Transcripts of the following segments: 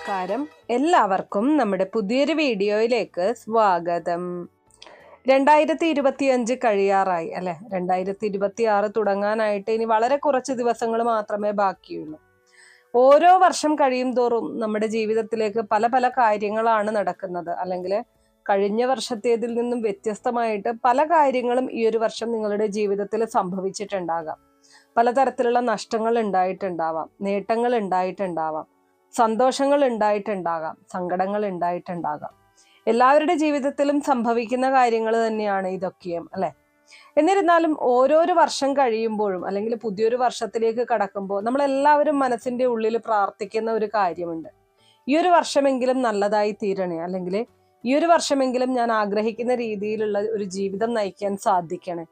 നമസ്കാരം. എല്ലാവർക്കും നമ്മുടെ പുതിയൊരു വീഡിയോയിലേക്ക് സ്വാഗതം. 2025 കഴിയാറായി അല്ലെ. 2026 തുടങ്ങാനായിട്ട് ഇനി വളരെ കുറച്ച് ദിവസങ്ങൾ മാത്രമേ ബാക്കിയുള്ളൂ. ഓരോ വർഷം കഴിയും തോറും നമ്മുടെ ജീവിതത്തിലേക്ക് പല പല കാര്യങ്ങളാണ് നടക്കുന്നത്. അല്ലെങ്കിൽ കഴിഞ്ഞ വർഷത്തേതിൽ നിന്നും വ്യത്യസ്തമായിട്ട് പല കാര്യങ്ങളും ഈ ഒരു വർഷം നിങ്ങളുടെ ജീവിതത്തിൽ സംഭവിച്ചിട്ടുണ്ടാകാം. പലതരത്തിലുള്ള നഷ്ടങ്ങൾ ഉണ്ടായിട്ടുണ്ടാവാം, നേട്ടങ്ങൾ ഉണ്ടായിട്ടുണ്ടാവാം, സന്തോഷങ്ങൾ ഉണ്ടായിട്ടുണ്ടാകാം, സങ്കടങ്ങൾ ഉണ്ടായിട്ടുണ്ടാകാം. എല്ലാവരുടെ ജീവിതത്തിലും സംഭവിക്കുന്ന കാര്യങ്ങൾ തന്നെയാണ് ഇതൊക്കെയും അല്ലെ. എന്നിരുന്നാലും ഓരോരോ വർഷം കഴിയുമ്പോഴും അല്ലെങ്കിൽ പുതിയൊരു വർഷത്തിലേക്ക് കടക്കുമ്പോൾ നമ്മളെല്ലാവരും മനസ്സിന്റെ ഉള്ളിൽ പ്രാർത്ഥിക്കുന്ന ഒരു കാര്യമുണ്ട്. ഈ ഒരു വർഷമെങ്കിലും നല്ലതായി തീരണേ, അല്ലെങ്കിൽ ഈ ഒരു വർഷമെങ്കിലും ഞാൻ ആഗ്രഹിക്കുന്ന രീതിയിലുള്ള ഒരു ജീവിതം നയിക്കാൻ സാധിക്കണേ,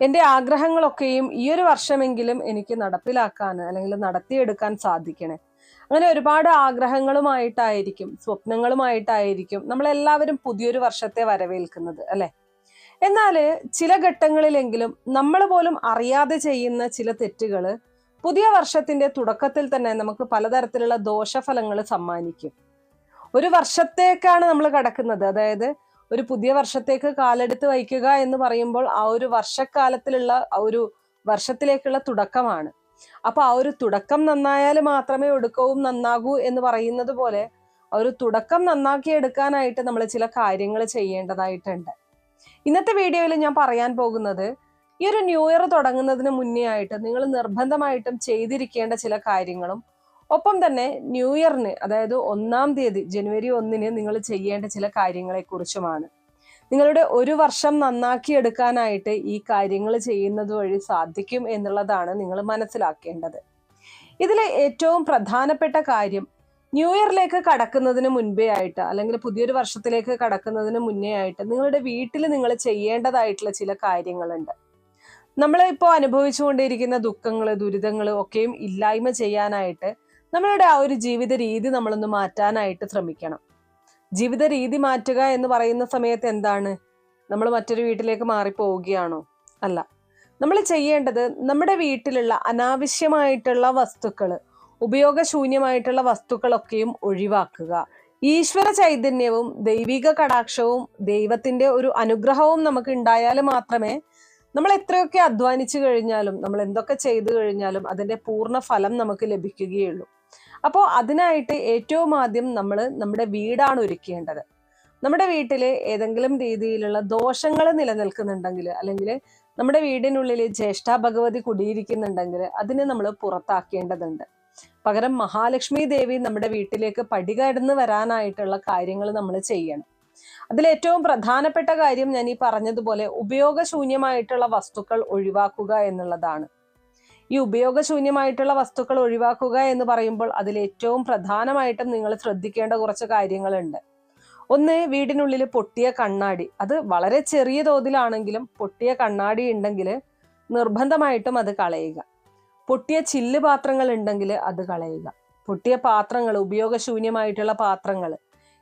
എൻ്റെ ആഗ്രഹങ്ങളൊക്കെയും ഈ ഒരു വർഷമെങ്കിലും എനിക്ക് നടപ്പിലാക്കാൻ അല്ലെങ്കിൽ നടത്തിയെടുക്കാൻ സാധിക്കണേ. അങ്ങനെ ഒരുപാട് ആഗ്രഹങ്ങളുമായിട്ടായിരിക്കും, സ്വപ്നങ്ങളുമായിട്ടായിരിക്കും നമ്മളെല്ലാവരും പുതിയൊരു വർഷത്തെ വരവേൽക്കുന്നത് അല്ലെ. എന്നാല് ചില ഘട്ടങ്ങളിലെങ്കിലും നമ്മൾ പോലും അറിയാതെ ചെയ്യുന്ന ചില തെറ്റുകൾ പുതിയ വർഷത്തിന്റെ തുടക്കത്തിൽ തന്നെ നമുക്ക് പലതരത്തിലുള്ള ദോഷഫലങ്ങൾ സമ്മാനിക്കും. ഒരു വർഷത്തേക്കാണ് നമ്മൾ കടക്കുന്നത്, അതായത് ഒരു പുതിയ വർഷത്തേക്ക് കാലെടുത്ത് വയ്ക്കുക എന്ന് പറയുമ്പോൾ ആ ഒരു വർഷക്കാലത്തിലുള്ള ആ ഒരു വർഷത്തിലേക്കുള്ള തുടക്കമാണ്. അപ്പൊ ആ ഒരു തുടക്കം നന്നായാൽ മാത്രമേ ഒടുക്കവും നന്നാകൂ എന്ന് പറയുന്നത് പോലെ ആ ഒരു തുടക്കം നന്നാക്കി എടുക്കാനായിട്ട് നമ്മൾ ചില കാര്യങ്ങൾ ചെയ്യേണ്ടതായിട്ടുണ്ട്. ഇന്നത്തെ വീഡിയോയിൽ ഞാൻ പറയാൻ പോകുന്നത് ഈ ഒരു ന്യൂ ഇയർ തുടങ്ങുന്നതിന് മുന്നേ ആയിട്ട് നിങ്ങൾ നിർബന്ധമായിട്ടും ചെയ്തിരിക്കേണ്ട ചില കാര്യങ്ങളും, ഒപ്പം തന്നെ ന്യൂ ഇയറിന് അതായത് 1-ാം തീയതി ജനുവരി 1-ന് നിങ്ങൾ ചെയ്യേണ്ട ചില കാര്യങ്ങളെ കുറിച്ചുമാണ്. നിങ്ങളുടെ ഒരു വർഷം നന്നാക്കി എടുക്കാനായിട്ട് ഈ കാര്യങ്ങൾ ചെയ്യുന്നത് വഴി സാധിക്കും എന്നുള്ളതാണ് നിങ്ങൾ മനസ്സിലാക്കേണ്ടത്. ഇതിലെ ഏറ്റവും പ്രധാനപ്പെട്ട കാര്യം, ന്യൂ ഇയറിലേക്ക് കടക്കുന്നതിന് മുൻപേ ആയിട്ട് അല്ലെങ്കിൽ പുതിയൊരു വർഷത്തിലേക്ക് കടക്കുന്നതിന് മുന്നേ ആയിട്ട് നിങ്ങളുടെ വീട്ടിൽ നിങ്ങൾ ചെയ്യേണ്ടതായിട്ടുള്ള ചില കാര്യങ്ങളുണ്ട്. നമ്മളിപ്പോൾ അനുഭവിച്ചുകൊണ്ടിരിക്കുന്ന ദുഃഖങ്ങൾ, ദുരിതങ്ങൾ ഒക്കെയും ഇല്ലായ്മ ചെയ്യാനായിട്ട് നമ്മളുടെ ആ ഒരു ജീവിത രീതി നമ്മളൊന്ന് മാറ്റാനായിട്ട് ശ്രമിക്കണം. ജീവിത രീതി മാറ്റുക എന്ന് പറയുന്ന സമയത്ത് എന്താണ്, നമ്മൾ മറ്റൊരു വീട്ടിലേക്ക് മാറിപ്പോവുകയാണോ? അല്ല. നമ്മൾ ചെയ്യേണ്ടത് നമ്മുടെ വീട്ടിലുള്ള അനാവശ്യമായിട്ടുള്ള വസ്തുക്കൾ, ഉപയോഗശൂന്യമായിട്ടുള്ള വസ്തുക്കളൊക്കെയും ഒഴിവാക്കുക. ഈശ്വര ചൈതന്യവും ദൈവിക കടാക്ഷവും ദൈവത്തിന്റെ ഒരു അനുഗ്രഹവും നമുക്ക് ഉണ്ടായാൽ മാത്രമേ നമ്മൾ എത്രയൊക്കെ അധ്വാനിച്ചു കഴിഞ്ഞാലും, നമ്മൾ എന്തൊക്കെ ചെയ്തു കഴിഞ്ഞാലും അതിന്റെ പൂർണ്ണ ഫലം നമുക്ക് ലഭിക്കുകയുള്ളൂ. അപ്പോൾ അതിനായിട്ട് ഏറ്റവും ആദ്യം നമ്മൾ നമ്മുടെ വീടാണ് ഒരുക്കേണ്ടത്. നമ്മുടെ വീട്ടിൽ ഏതെങ്കിലും രീതിയിലുള്ള ദോഷങ്ങൾ നിലനിൽക്കുന്നുണ്ടെങ്കിൽ, അല്ലെങ്കിൽ നമ്മുടെ വീടിനുള്ളിൽ ജ്യേഷ്ഠ ഭഗവതി കുടിയിരിക്കുന്നുണ്ടെങ്കിൽ അതിനെ നമ്മൾ പുറത്താക്കേണ്ടതുണ്ട്. പകരം മഹാലക്ഷ്മി ദേവി നമ്മുടെ വീട്ടിലേക്ക് പടികടന്ന് വരാനായിട്ടുള്ള കാര്യങ്ങൾ നമ്മൾ ചെയ്യണം. അതിലേറ്റവും പ്രധാനപ്പെട്ട കാര്യം ഞാൻ ഈ പറഞ്ഞതുപോലെ ഉപയോഗശൂന്യമായിട്ടുള്ള വസ്തുക്കൾ ഒഴിവാക്കുക എന്നുള്ളതാണ്. ഈ ഉപയോഗശൂന്യമായിട്ടുള്ള വസ്തുക്കൾ ഒഴിവാക്കുക എന്ന് പറയുമ്പോൾ അതിലേറ്റവും പ്രധാനമായിട്ടും നിങ്ങൾ ശ്രദ്ധിക്കേണ്ട കുറച്ച് കാര്യങ്ങളുണ്ട്. ഒന്ന്, വീടിനുള്ളിൽ പൊട്ടിയ കണ്ണാടി. അത് വളരെ ചെറിയ തോതിലാണെങ്കിലും പൊട്ടിയ കണ്ണാടി ഉണ്ടെങ്കിൽ നിർബന്ധമായിട്ടും അത് കളയുക. പൊട്ടിയ ചില്ല് പാത്രങ്ങൾ ഉണ്ടെങ്കിൽ അത് കളയുക. പൊട്ടിയ പാത്രങ്ങൾ, ഉപയോഗശൂന്യമായിട്ടുള്ള പാത്രങ്ങൾ.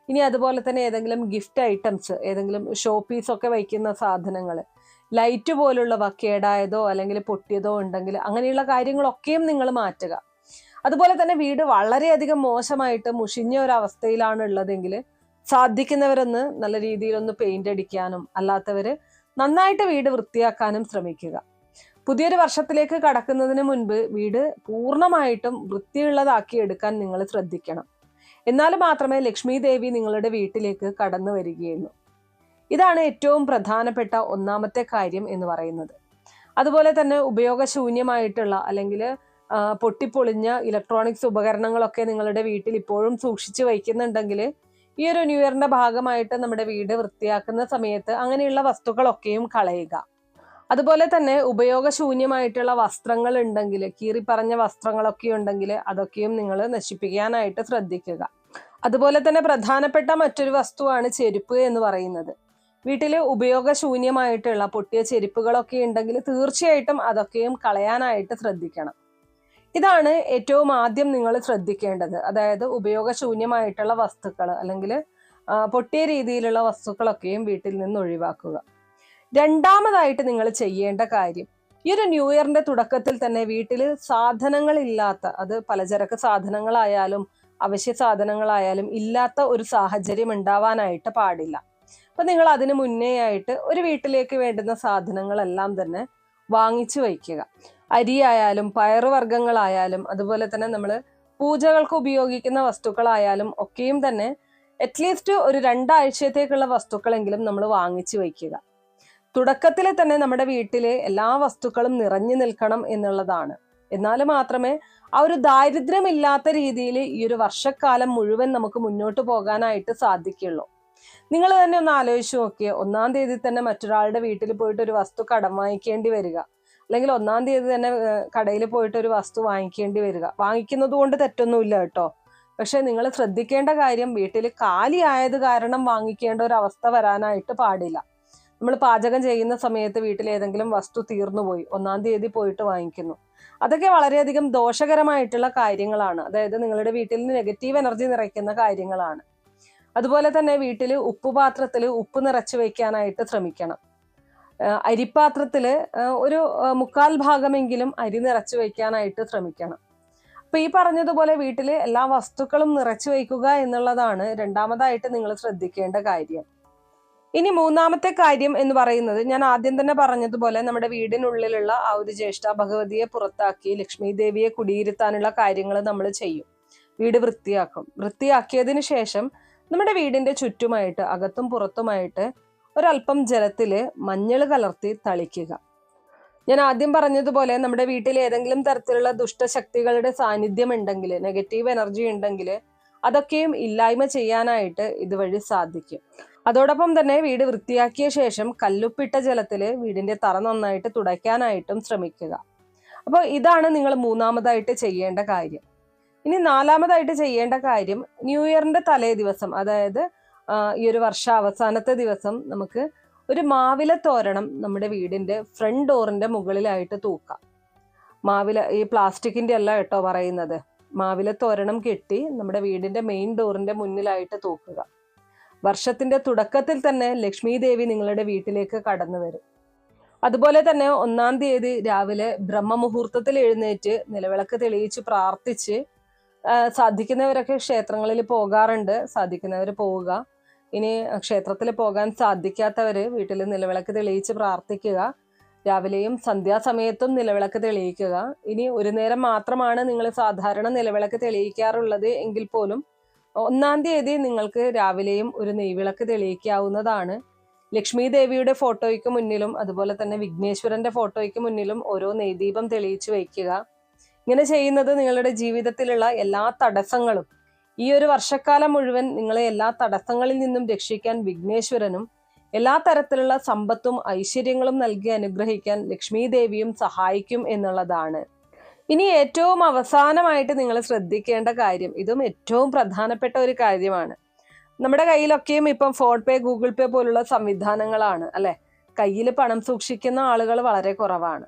ഇനി അതുപോലെ തന്നെ ഏതെങ്കിലും ഗിഫ്റ്റ് ഐറ്റംസ്, ഏതെങ്കിലും ഷോ പീസൊക്കെ വയ്ക്കുന്ന സാധനങ്ങൾ, ലൈറ്റ് പോലുള്ളവ കേടായതോ അല്ലെങ്കിൽ പൊട്ടിയതോ ഉണ്ടെങ്കിൽ അങ്ങനെയുള്ള കാര്യങ്ങളൊക്കെയും നിങ്ങൾ മാറ്റുക. അതുപോലെ തന്നെ വീട് വളരെയധികം മോശമായിട്ട് മുഷിഞ്ഞ ഒരു അവസ്ഥയിലാണ് ഉള്ളതെങ്കിൽ സാധിക്കുന്നവരൊന്ന് നല്ല രീതിയിലൊന്ന് പെയിന്റ് അടിക്കാനും, അല്ലാത്തവര് നന്നായിട്ട് വീട് വൃത്തിയാക്കാനും ശ്രമിക്കുക. പുതിയൊരു വർഷത്തിലേക്ക് കടക്കുന്നതിന് മുൻപ് വീട് പൂർണ്ണമായിട്ടും വൃത്തിയുള്ളതാക്കി എടുക്കാൻ നിങ്ങൾ ശ്രദ്ധിക്കണം. എന്നാൽ മാത്രമേ ലക്ഷ്മി ദേവി നിങ്ങളുടെ വീട്ടിലേക്ക് കടന്നു വരികയുള്ളൂ. ഇതാണ് ഏറ്റവും പ്രധാനപ്പെട്ട ഒന്നാമത്തെ കാര്യം എന്ന് പറയുന്നത്. അതുപോലെ തന്നെ ഉപയോഗശൂന്യമായിട്ടുള്ള അല്ലെങ്കിൽ പൊട്ടിപ്പൊളിഞ്ഞ ഇലക്ട്രോണിക്സ് ഉപകരണങ്ങളൊക്കെ നിങ്ങളുടെ വീട്ടിൽ ഇപ്പോഴും സൂക്ഷിച്ചു വയ്ക്കുന്നുണ്ടെങ്കിൽ ഈ ഒരു ന്യൂ ഇയറിന്റെ ഭാഗമായിട്ട് നമ്മുടെ വീട് വൃത്തിയാക്കുന്ന സമയത്ത് അങ്ങനെയുള്ള വസ്തുക്കളൊക്കെയും കളയുക. അതുപോലെ തന്നെ ഉപയോഗശൂന്യമായിട്ടുള്ള വസ്ത്രങ്ങൾ ഉണ്ടെങ്കിൽ, കീറിപ്പറഞ്ഞ വസ്ത്രങ്ങളൊക്കെ ഉണ്ടെങ്കിൽ അതൊക്കെയും നിങ്ങൾ നശിപ്പിക്കാനായിട്ട് ശ്രദ്ധിക്കുക. അതുപോലെ തന്നെ പ്രധാനപ്പെട്ട മറ്റൊരു വസ്തുവാണ് ചെരുപ്പ് എന്ന് പറയുന്നത്. വീട്ടിൽ ഉപയോഗശൂന്യമായിട്ടുള്ള പൊട്ടിയ ചെരുപ്പുകളൊക്കെ ഉണ്ടെങ്കിൽ തീർച്ചയായിട്ടും അതൊക്കെയും കളയാനായിട്ട് ശ്രദ്ധിക്കണം. ഇതാണ് ഏറ്റവും ആദ്യം നിങ്ങൾ ശ്രദ്ധിക്കേണ്ടത്. അതായത് ഉപയോഗശൂന്യമായിട്ടുള്ള വസ്തുക്കൾ അല്ലെങ്കിൽ പൊട്ടിയ രീതിയിലുള്ള വസ്തുക്കളൊക്കെയും വീട്ടിൽ നിന്ന് ഒഴിവാക്കുക. രണ്ടാമതായിട്ട് നിങ്ങൾ ചെയ്യേണ്ട കാര്യം, ഈ ഒരു ന്യൂ ഇയറിന്റെ തുടക്കത്തിൽ തന്നെ വീട്ടിൽ സാധനങ്ങളില്ലാത്ത, അത് പലചരക്ക് സാധനങ്ങളായാലും അവശ്യ സാധനങ്ങളായാലും ഇല്ലാത്ത ഒരു സാഹചര്യം ഉണ്ടാവാനായിട്ട് പാടില്ല. അപ്പൊ നിങ്ങൾ അതിന് മുന്നേ ആയിട്ട് ഒരു വീട്ടിലേക്ക് വേണ്ടുന്ന സാധനങ്ങളെല്ലാം തന്നെ വാങ്ങിച്ചു വയ്ക്കുക. അരിയായാലും പയറുവർഗ്ഗങ്ങളായാലും അതുപോലെ തന്നെ നമ്മൾ പൂജകൾക്ക് ഉപയോഗിക്കുന്ന വസ്തുക്കളായാലും ഒക്കെയും തന്നെ അറ്റ്ലീസ്റ്റ് ഒരു 2 ആഴ്ചത്തേക്കുള്ള വസ്തുക്കളെങ്കിലും നമ്മൾ വാങ്ങിച്ചു വയ്ക്കുക. തുടക്കത്തിൽ തന്നെ നമ്മുടെ വീട്ടിലെ എല്ലാ വസ്തുക്കളും നിറഞ്ഞു നിൽക്കണം എന്നുള്ളതാണ്. എന്നാൽ മാത്രമേ ആ ഒരു ദാരിദ്ര്യമില്ലാത്ത രീതിയിൽ ഈ ഒരു വർഷക്കാലം മുഴുവൻ നമുക്ക് മുന്നോട്ട് പോകാനായിട്ട് സാധിക്കുള്ളൂ. നിങ്ങൾ തന്നെ ഒന്ന് ആലോചിച്ച് നോക്കിയേ, 1-ാം തീയതി തന്നെ മറ്റൊരാളുടെ വീട്ടിൽ പോയിട്ട് ഒരു വസ്തു കടം വാങ്ങിക്കേണ്ടി വരിക, അല്ലെങ്കിൽ 1-ാം തീയതി തന്നെ കടയിൽ പോയിട്ട് ഒരു വസ്തു വാങ്ങിക്കേണ്ടി വരിക. വാങ്ങിക്കുന്നത് കൊണ്ട് തെറ്റൊന്നുമില്ല കേട്ടോ. പക്ഷെ നിങ്ങൾ ശ്രദ്ധിക്കേണ്ട കാര്യം, വീട്ടിൽ കാലി ആയത് കാരണം വാങ്ങിക്കേണ്ട ഒരു അവസ്ഥ വരാനായിട്ട് പാടില്ല. നമ്മൾ പാചകം ചെയ്യുന്ന സമയത്ത് വീട്ടിൽ ഏതെങ്കിലും വസ്തു തീർന്നുപോയി, 1-ാം തീയതി പോയിട്ട് വാങ്ങിക്കുന്നു. അതൊക്കെ വളരെയധികം ദോഷകരമായിട്ടുള്ള കാര്യങ്ങളാണ്. അതായത് നിങ്ങളുടെ വീട്ടിൽ നെഗറ്റീവ് എനർജി നിറയ്ക്കുന്ന കാര്യങ്ങളാണ്. അതുപോലെ തന്നെ വീട്ടിൽ ഉപ്പുപാത്രത്തിൽ ഉപ്പ് നിറച്ചു വയ്ക്കാനായിട്ട് ശ്രമിക്കണം. അരിപ്പാത്രത്തില് ഒരു 1/4 ഭാഗമെങ്കിലും അരി നിറച്ചു വയ്ക്കാനായിട്ട് ശ്രമിക്കണം. അപ്പൊ ഈ പറഞ്ഞതുപോലെ വീട്ടില് എല്ലാ വസ്തുക്കളും നിറച്ചു വയ്ക്കുക എന്നുള്ളതാണ് രണ്ടാമതായിട്ട് നിങ്ങൾ ശ്രദ്ധിക്കേണ്ട കാര്യം. ഇനി 3-ാമത്തെ കാര്യം എന്ന് പറയുന്നത്, ഞാൻ ആദ്യം തന്നെ പറഞ്ഞതുപോലെ നമ്മുടെ വീടിനുള്ളിലുള്ള ആ ഒരു ജ്യേഷ്ഠ ഭഗവതിയെ പുറത്താക്കി ലക്ഷ്മി ദേവിയെ കുടിയിരുത്താനുള്ള കാര്യങ്ങൾ നമ്മൾ ചെയ്യും. വീട് വൃത്തിയാക്കും. വൃത്തിയാക്കിയതിന് ശേഷം നമ്മുടെ വീടിന്റെ ചുറ്റുമായിട്ട് അകത്തും പുറത്തുമായിട്ട് ഒരല്പം ജലത്തില് മഞ്ഞൾ കലർത്തി തളിക്കുക. ഞാൻ ആദ്യം പറഞ്ഞതുപോലെ നമ്മുടെ വീട്ടിൽ ഏതെങ്കിലും തരത്തിലുള്ള ദുഷ്ടശക്തികളുടെ സാന്നിധ്യം ഉണ്ടെങ്കിൽ, നെഗറ്റീവ് എനർജി ഉണ്ടെങ്കിൽ അതൊക്കെയും ഇല്ലായ്മ ചെയ്യാനായിട്ട് ഇതുവഴി സാധിക്കും. അതോടൊപ്പം തന്നെ വീട് വൃത്തിയാക്കിയ ശേഷം കല്ലുപ്പിട്ട ജലത്തിൽ വീടിന്റെ തറ നന്നായിട്ട് തുടയ്ക്കാനായിട്ടും ശ്രമിക്കുക. അപ്പോൾ ഇതാണ് നിങ്ങൾ 3-ാമതായിട്ട് ചെയ്യേണ്ട കാര്യം. ഇനി 4-ാമതായിട്ട് ചെയ്യേണ്ട കാര്യം, ന്യൂ ഇയറിന്റെ തലേ ദിവസം, അതായത് ഈ ഒരു വർഷ അവസാനത്തെ ദിവസം നമുക്ക് ഒരു മാവില തോരണം നമ്മുടെ വീടിന്റെ ഫ്രണ്ട് ഡോറിന്റെ മുകളിലായിട്ട് തൂക്കാം. മാവില ഈ പ്ലാസ്റ്റിക്കിന്റെ അല്ല കേട്ടോ പറയുന്നത്. മാവില തോരണം കെട്ടി നമ്മുടെ വീടിന്റെ മെയിൻ ഡോറിന്റെ മുന്നിലായിട്ട് തൂക്കുക. വർഷത്തിന്റെ തുടക്കത്തിൽ തന്നെ ലക്ഷ്മി ദേവി നിങ്ങളുടെ വീട്ടിലേക്ക് കടന്നു വരും. അതുപോലെ തന്നെ 1-ാം തീയതി രാവിലെ ബ്രഹ്മമുഹൂർത്തത്തിൽ എഴുന്നേറ്റ് നിലവിളക്ക് തെളിയിച്ച് പ്രാർത്ഥിച്ച്, സാധിക്കുന്നവരൊക്കെ ക്ഷേത്രങ്ങളിൽ പോകാറുണ്ട്, സാധിക്കുന്നവർ പോവുക. ഇനി ക്ഷേത്രത്തിൽ പോകാൻ സാധിക്കാത്തവര് വീട്ടിൽ നിലവിളക്ക് തെളിയിച്ച് പ്രാർത്ഥിക്കുക. രാവിലെയും സന്ധ്യാസമയത്തും നിലവിളക്ക് തെളിയിക്കുക. ഇനി ഒരു നേരം മാത്രമാണ് നിങ്ങൾ സാധാരണ നിലവിളക്ക് തെളിയിക്കാറുള്ളത് എങ്കിൽ പോലും 1-ാം തീയതി നിങ്ങൾക്ക് രാവിലെയും ഒരു നെയ്വിളക്ക് തെളിയിക്കാവുന്നതാണ്. ലക്ഷ്മി ദേവിയുടെ ഫോട്ടോയ്ക്ക് മുന്നിലും അതുപോലെ തന്നെ വിഘ്നേശ്വരന്റെ ഫോട്ടോയ്ക്ക് മുന്നിലും ഓരോ നെയ്ദീപം തെളിയിച്ചു വയ്ക്കുക. ഇങ്ങനെ ചെയ്യുന്നത് നിങ്ങളുടെ ജീവിതത്തിലുള്ള എല്ലാ തടസ്സങ്ങളും, ഈ ഒരു വർഷക്കാലം മുഴുവൻ നിങ്ങളെ എല്ലാ തടസ്സങ്ങളിൽ നിന്നും രക്ഷിക്കാൻ വിഘ്നേശ്വരനും എല്ലാ തരത്തിലുള്ള സമ്പത്തും ഐശ്വര്യങ്ങളും നൽകി അനുഗ്രഹിക്കാൻ ലക്ഷ്മി ദേവിയും സഹായിക്കും എന്നുള്ളതാണ്. ഇനി ഏറ്റവും അവസാനമായിട്ട് നിങ്ങൾ ശ്രദ്ധിക്കേണ്ട കാര്യം, ഇതും ഏറ്റവും പ്രധാനപ്പെട്ട ഒരു കാര്യമാണ്. നമ്മുടെ കയ്യിലൊക്കെയും ഇപ്പം ഫോൺ പേ, ഗൂഗിൾ പേ പോലുള്ള സംവിധാനങ്ങളാണ് അല്ലെ. കയ്യിൽ പണം സൂക്ഷിക്കുന്ന ആളുകൾ വളരെ കുറവാണ്.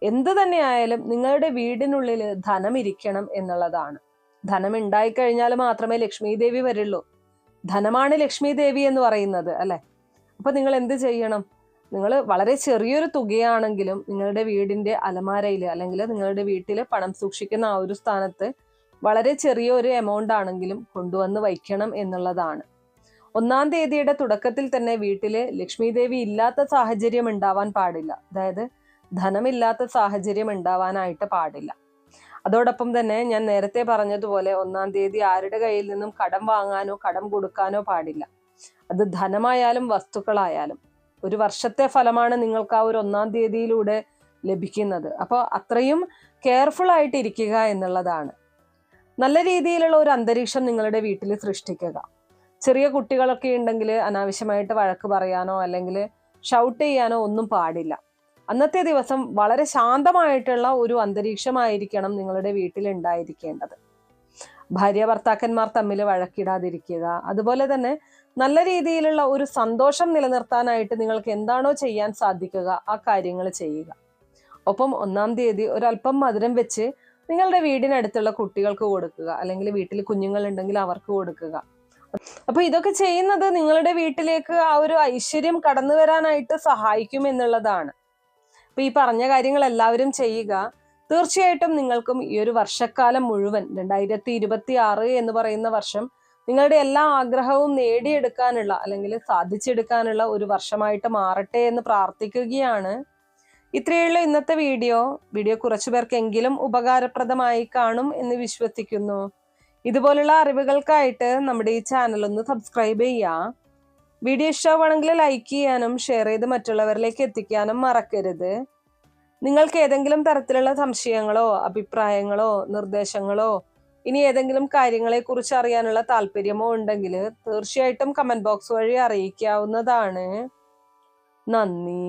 എന്ത് തന്നെയായാലും നിങ്ങളുടെ വീടിനുള്ളിൽ ധനം ഇരിക്കണം എന്നുള്ളതാണ്. ധനം ഉണ്ടായിക്കഴിഞ്ഞാൽ മാത്രമേ ലക്ഷ്മി ദേവി വരുള്ളൂ. ധനമാണ് ലക്ഷ്മി ദേവി എന്ന് പറയുന്നത് അല്ലെ. അപ്പൊ നിങ്ങൾ എന്ത് ചെയ്യണം? നിങ്ങൾ വളരെ ചെറിയൊരു തുകയാണെങ്കിലും നിങ്ങളുടെ വീടിന്റെ അലമാരയിൽ അല്ലെങ്കിൽ നിങ്ങളുടെ വീട്ടിൽ പണം സൂക്ഷിക്കുന്ന ആ ഒരു സ്ഥാനത്ത് വളരെ ചെറിയൊരു എമൗണ്ട് ആണെങ്കിലും കൊണ്ടുവന്ന് വയ്ക്കണം എന്നുള്ളതാണ്. 1-ാം തീയതിയുടെ തുടക്കത്തിൽ തന്നെ വീട്ടില് ലക്ഷ്മി ദേവി ഇല്ലാത്ത സാഹചര്യം ഉണ്ടാവാൻ പാടില്ല. അതായത് ധനമില്ലാത്ത സാഹചര്യം ഉണ്ടാവാനായിട്ട് പാടില്ല. അതോടൊപ്പം തന്നെ ഞാൻ നേരത്തെ പറഞ്ഞതുപോലെ 1-ാം തീയതി ആരുടെ കയ്യിൽ നിന്നും കടം വാങ്ങാനോ കടം കൊടുക്കാനോ പാടില്ല. അത് ധനമായാലും വസ്തുക്കളായാലും. ഒരു വർഷത്തെ ഫലമാണ് നിങ്ങൾക്ക് ആ ഒരു 1-ാം തീയതിയിലൂടെ ലഭിക്കുന്നത്. അപ്പോൾ അത്രയും കെയർഫുൾ ആയിട്ട് ഇരിക്കുക എന്നുള്ളതാണ്. നല്ല രീതിയിലുള്ള ഒരു അന്തരീക്ഷം നിങ്ങളുടെ വീട്ടിൽ സൃഷ്ടിക്കുക. ചെറിയ കുട്ടികളൊക്കെ ഉണ്ടെങ്കിൽ അനാവശ്യമായിട്ട് വഴക്ക് പറയാനോ അല്ലെങ്കിൽ ഷൗട്ട് ചെയ്യാനോ ഒന്നും പാടില്ല. അന്നത്തെ ദിവസം വളരെ ശാന്തമായിട്ടുള്ള ഒരു അന്തരീക്ഷമായിരിക്കണം നിങ്ങളുടെ വീട്ടിൽ ഉണ്ടായിരിക്കേണ്ടത്. ഭാര്യ ഭർത്താക്കന്മാർ തമ്മിൽ വഴക്കിടാതിരിക്കുക. അതുപോലെ തന്നെ നല്ല രീതിയിലുള്ള ഒരു സന്തോഷം നിലനിർത്താനായിട്ട് നിങ്ങൾക്ക് എന്താണോ ചെയ്യാൻ സാധിക്കുക ആ കാര്യങ്ങൾ ചെയ്യുക. ഒപ്പം 1-ാം തീയതി ഒരല്പം മധുരം വെച്ച് നിങ്ങളുടെ വീടിനടുത്തുള്ള കുട്ടികൾക്ക് കൊടുക്കുക, അല്ലെങ്കിൽ വീട്ടിൽ കുഞ്ഞുങ്ങൾ ഉണ്ടെങ്കിൽ അവർക്ക് കൊടുക്കുക. അപ്പൊ ഇതൊക്കെ ചെയ്യുന്നത് നിങ്ങളുടെ വീട്ടിലേക്ക് ആ ഒരു ഐശ്വര്യം കടന്നു വരാനായിട്ട് സഹായിക്കും എന്നുള്ളതാണ്. അപ്പൊ ഈ പറഞ്ഞ കാര്യങ്ങൾ എല്ലാവരും ചെയ്യുക. തീർച്ചയായിട്ടും നിങ്ങൾക്കും ഈ ഒരു വർഷക്കാലം മുഴുവൻ 2026 എന്ന് പറയുന്ന വർഷം നിങ്ങളുടെ എല്ലാ ആഗ്രഹവും നേടിയെടുക്കാനുള്ള അല്ലെങ്കിൽ സാധിച്ചെടുക്കാനുള്ള ഒരു വർഷമായിട്ട് മാറട്ടെ എന്ന് പ്രാർത്ഥിക്കുകയാണ്. ഇത്രയുള്ള ഇന്നത്തെ വീഡിയോ കുറച്ചു പേർക്കെങ്കിലും ഉപകാരപ്രദമായി കാണും എന്ന് വിശ്വസിക്കുന്നു. ഇതുപോലുള്ള അറിവുകൾക്കായിട്ട് നമ്മുടെ ഈ ചാനൽ ഒന്ന് സബ്സ്ക്രൈബ് ചെയ്യുക. വീഡിയോ ഇഷ്ടമാണെങ്കിൽ ലൈക്ക് ചെയ്യാനും ഷെയർ ചെയ്ത് മറ്റുള്ളവരിലേക്ക് എത്തിക്കാനും മറക്കരുത്. നിങ്ങൾക്ക് ഏതെങ്കിലും തരത്തിലുള്ള സംശയങ്ങളോ അഭിപ്രായങ്ങളോ നിർദ്ദേശങ്ങളോ ഇനി ഏതെങ്കിലും കാര്യങ്ങളെ കുറിച്ച് അറിയാനുള്ള താല്പര്യമോ ഉണ്ടെങ്കിൽ തീർച്ചയായിട്ടും കമന്റ് ബോക്സ് വഴി അറിയിക്കാവുന്നതാണ്. നന്ദി.